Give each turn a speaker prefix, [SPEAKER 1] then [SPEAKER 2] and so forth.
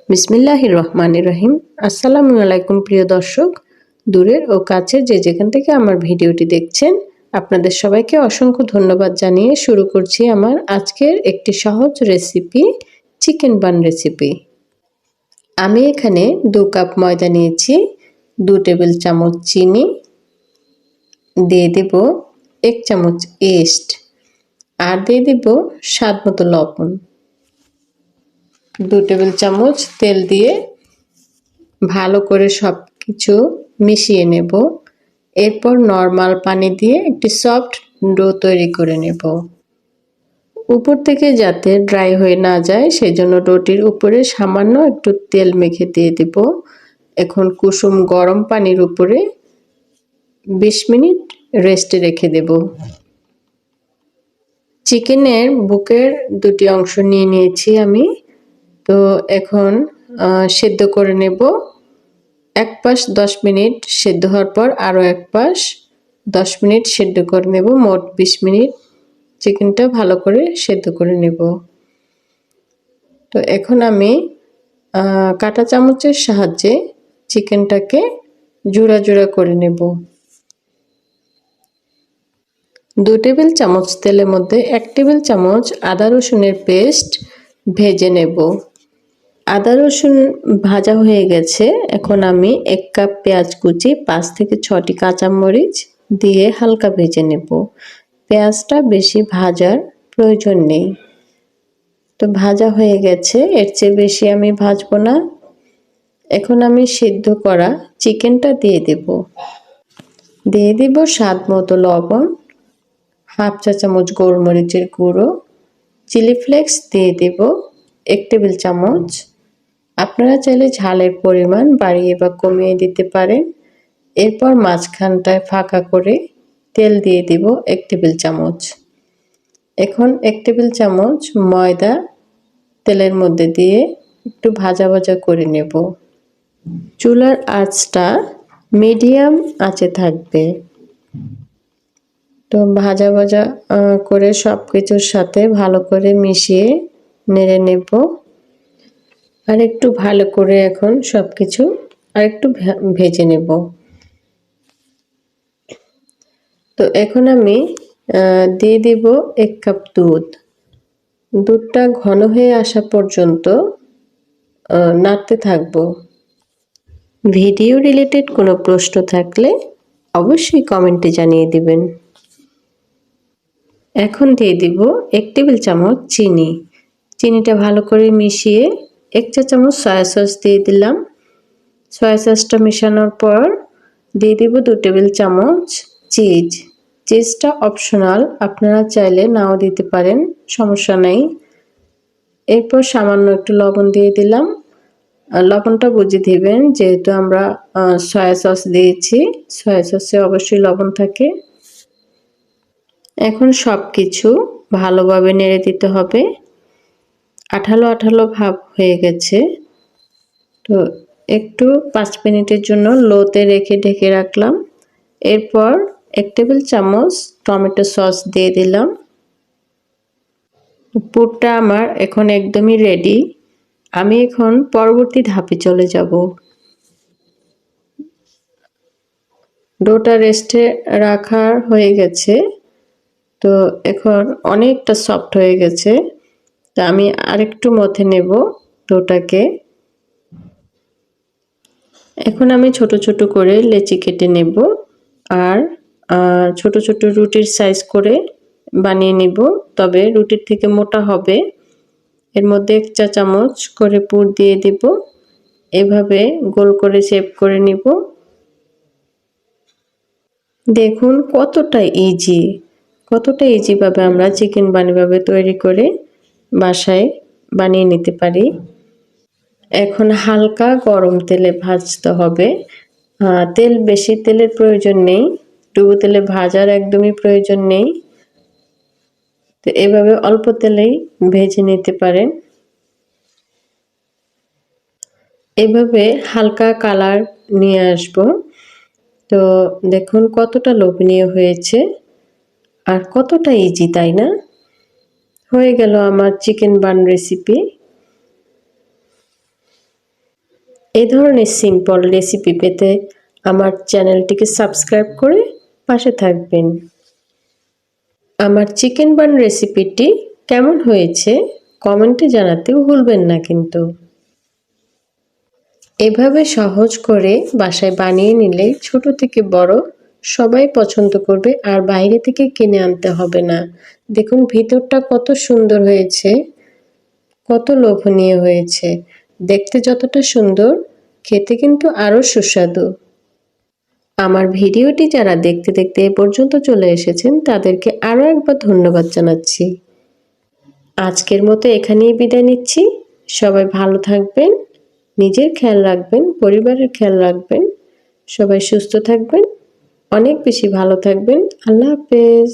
[SPEAKER 1] বিসমিল্লাহির রহমানির রহিম। আসসালামু আলাইকুম প্রিয় দর্শক, দূরের ও কাছের যে যেখান থেকে আমার ভিডিওটি দেখছেন, আপনাদের সবাইকে অসংখ্য ধন্যবাদ জানিয়ে শুরু করছি আমার আজকের একটি সহজ রেসিপি, চিকেন বান রেসিপি। আমি এখানে 2 কাপ ময়দা নিয়েছি, 2 টেবিল চামচ চিনি, দিয়ে দেব 1 চামচ ইস্ট, আর দিয়ে দেব স্বাদ মতো লবণ। 2 টেবিল চামচ তেল দিয়ে ভালো করে সব কিছু মিশিয়ে নেব। এরপর নর্মাল পানি দিয়ে একটি সফট ডো তৈরি করে নেব। উপর থেকে যাতে ড্রাই হয়ে না যায় সেজন্য ডোটির উপরে সামান্য একটু তেল মেখে দিয়ে দেব। এখন কুসুম গরম পানির উপরে 20 মিনিট রেস্টে রেখে দেব। চিকেনের বুকের 2টি অংশ নিয়ে নিয়েছি আমি। তো এখন সেদ্ধ করে নেব। এক পাশ 10 মিনিট সেদ্ধ হওয়ার পর আরও এক পাশ 10 মিনিট সেদ্ধ করে নেব। মোট 20 মিনিট চিকেনটা ভালো করে সেদ্ধ করে নেব। তো এখন আমি কাঁটা চামচের সাহায্যে চিকেনটাকে জোড়া জোড়া করে নেব। 2 টেবিল চামচ তেলের মধ্যে 1 টেবিল চামচ আদা রসুনের পেস্ট ভেজে নেব। আদা রসুন ভাজা হয়ে গেছে। এখন আমি 1 কাপ পেঁয়াজ কুচি, 5 থেকে 6টি কাঁচামরিচ দিয়ে হালকা ভেজে নেব। পেঁয়াজটা বেশি ভাজার প্রয়োজন নেই। তো ভাজা হয়ে গেছে, এর চেয়ে বেশি আমি ভাজবো না। এখন আমি সিদ্ধ করা চিকেনটা দিয়ে দেব। দিয়ে দিব স্বাদ মতো লবণ, হাফ চা চামচ গোলমরিচের গুঁড়ো, চিলি ফ্লেক্স দিয়ে দেব 1 টেবিল চামচ। আপনারা চাইলে ঝালের পরিমাণ বাড়িয়ে বা কমিয়ে দিতে পারেন। এরপর মাঝখানটায় ফাঁকা করে তেল দিয়ে দেব 1 টেবিল চামচ। এখন 1 টেবিল চামচ ময়দা তেলের মধ্যে দিয়ে একটু ভাজা ভাজা করে নেব। চুলার আঁচটা মিডিয়াম আঁচে থাকবে। তো ভাজা ভাজা করে সব কিছুর সাথে ভালো করে মিশিয়ে নেড়ে নেব। আর একটু ভালো করে এখন সব কিছু আরেকটু ভেজে নেব। তো এখন আমি দিয়ে দিব 1 কাপ দুধ। দুধটা ঘন হয়ে আসা পর্যন্ত নাড়তে থাকবো। ভিডিও রিলেটেড কোনো প্রশ্ন থাকলে অবশ্যই কমেন্টে জানিয়ে দিবেন। এখন দিয়ে দিব 1 টেবিল চামচ চিনি। চিনিটা ভালো করে মিশিয়ে 1 চা চামচ সয়া সস দিয়ে দিলাম। সয়া সসটা মেশানোর পর দিয়ে দিব 2 টেবিল চামচ চিজ। চিজটা অপশনাল, আপনারা চাইলে নাও দিতে পারেন, সমস্যা নেই। এরপর সামান্য একটু লবণ দিয়ে দিলাম। লবণটা বুঝে দিবেন, যেহেতু আমরা সয়া সস দিয়েছি, সয়া সসে অবশ্যই লবণ থাকে। এখন সব কিছু ভালোভাবে নেড়ে দিতে হবে। আঠালো আঠালো ভাব হয়ে গেছে। তো একটু 5 মিনিটের জন্য লোতে রেখে ঢেকে রাখলাম। এরপর 1 টেবিল চামচ টমেটো সস দিয়ে দিলাম। পুরটা আমার এখন একদমই রেডি। আমি এখন পরবর্তী ধাপে চলে যাব। ডোটা রেস্টে রাখা হয়ে গেছে। তো এখন অনেকটা সফট হয়ে গেছে। তো আমি আরেকটু মথে নেব ডোটাকে। এখন আমি ছোট ছোট করে লেচি কেটে নেব আর ছোট ছোট রুটির সাইজ করে বানিয়ে নেব, তবে রুটির থেকে মোটা হবে। এর মধ্যে 1 চা চামচ করে পুর দিয়ে দেব। এভাবে গোল করে শেপ করে নিব। দেখুন কতটা ইজিভাবে আমরা চিকেন বানিয়ে তৈরি করে বাসায় বানিয়ে নিতে পারি। এখন হালকা গরম তেলে ভাজতে হবে। তেলের প্রয়োজন নেই, ডুবো তেলে ভাজার একদমই প্রয়োজন নেই। তো এভাবে অল্প তেলেই ভেজে নিতে পারেন। এভাবে হালকা কালার নিয়ে আসব। তো দেখুন কতটা লোভনীয় হয়েছে আর কতটা ইজি, তাই না? হয়ে গেল আমার চিকেন বান রেসিপি। এই ধরনের সিম্পল রেসিপি পেতে আমার চ্যানেলটিকে সাবস্ক্রাইব করে পাশে থাকবেন। আমার চিকেন বান রেসিপিটি কেমন হয়েছে কমেন্টে জানাতে ভুলবেন না কিন্তু। এভাবে সহজ করে বাসায় বানিয়ে নিলে ছোট থেকে বড় সবাই পছন্দ করবে আর বাইরে থেকে কিনে আনতে হবে না। দেখুন ভিতরটা কত সুন্দর হয়েছে, কত লোভনীয় হয়েছে। দেখতে যতটা সুন্দর, খেতে কিন্তু আরো সুস্বাদু। আমার ভিডিওটি যারা দেখতে দেখতে এ পর্যন্ত চলে এসেছেন তাদেরকে আরো একবার ধন্যবাদ জানাচ্ছি। আজকের মতো এখানেই বিদায় নিচ্ছি। সবাই ভালো থাকবেন, নিজের খেয়াল রাখবেন, পরিবারের খেয়াল রাখবেন। সবাই সুস্থ থাকবেন, অনেক বেশি ভালো থাকবেন। আল্লাহ হাফেজ।